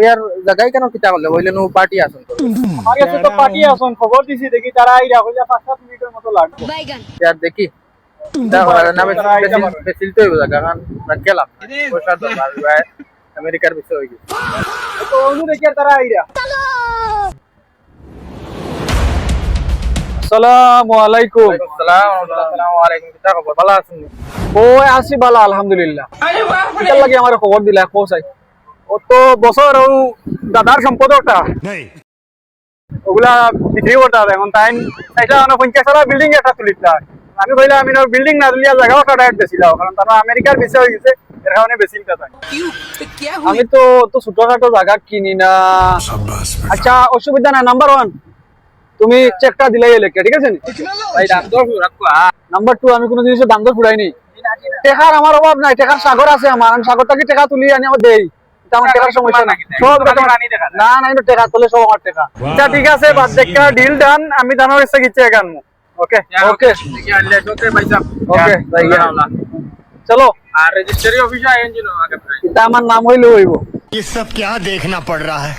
ইয়ার জায়গায় কেন কিতা করলে বললে নো পার্টি আসুন তো আমার কাছে তো পার্টি আসুন খবর দিছি দেখি তারা আইরা হইলা 5-7 মিনিটের মতো লাগবে ইয়ার দেখি বেশি তো হইব জায়গা কারণ গেলাম পয়সা দরকার ভাই আমেরিকার বিষয় হয়ে গেছে তো অনু দেখি আর তারা আইরা আসসালামু আলাইকুম আসসালামু আলাইকুম কিতা খবর ভালো আছেন ওই আছি বালা আলহামদুলিল্লাহ কিটা লাগি আমার খবর দিলা কোসাই ও তো বছর ও দাদার সম্পদটা ওগুলা বিক্রি করতে এখন টাইম এটা 50 বিল্ডিং একটা তুলিতা আমি কইলা আমি বিল্ডিং না তুলিয়া জায়গা ওটা ডাইরেক্ট বেচিলাও কারণ তারা আমেরিকার বিষয় হয়ে গেছে এর কারণে বেশি নিতে চাই আমি তো তো ছোটখাটো জায়গা কিনি না আচ্ছা অসুবিধা না নাম্বার 1 তুমি চেকটা দিলাই লেখা ঠিক আছে ভাই দাম দর রাখো নাম্বার 2 আমি কোনো জিনিসের দাম দর ফুরাইনি টাকার আমার অভাব নাই টাকার সাগর আছে আমার আমি সাগর থেকে টাকা তুলি আনি আমার দেই এটা আমার টাকার সমস্যা না সব না না এটা টাকা তুলে সব আমার টাকা আচ্ছা ঠিক আছে বাদ দেখা ডিল ডান আমি জানার ইচ্ছা কিচ্ছে একানমু ওকে ওকে ওকে ভাই সাহেব ওকে ভাইয়া চলো আর রেজিস্ট্রি অফিসে আইন ছিল আগে এটা আমার নাম হইলো হইব ये सब क्या देखना पड़ रहा है।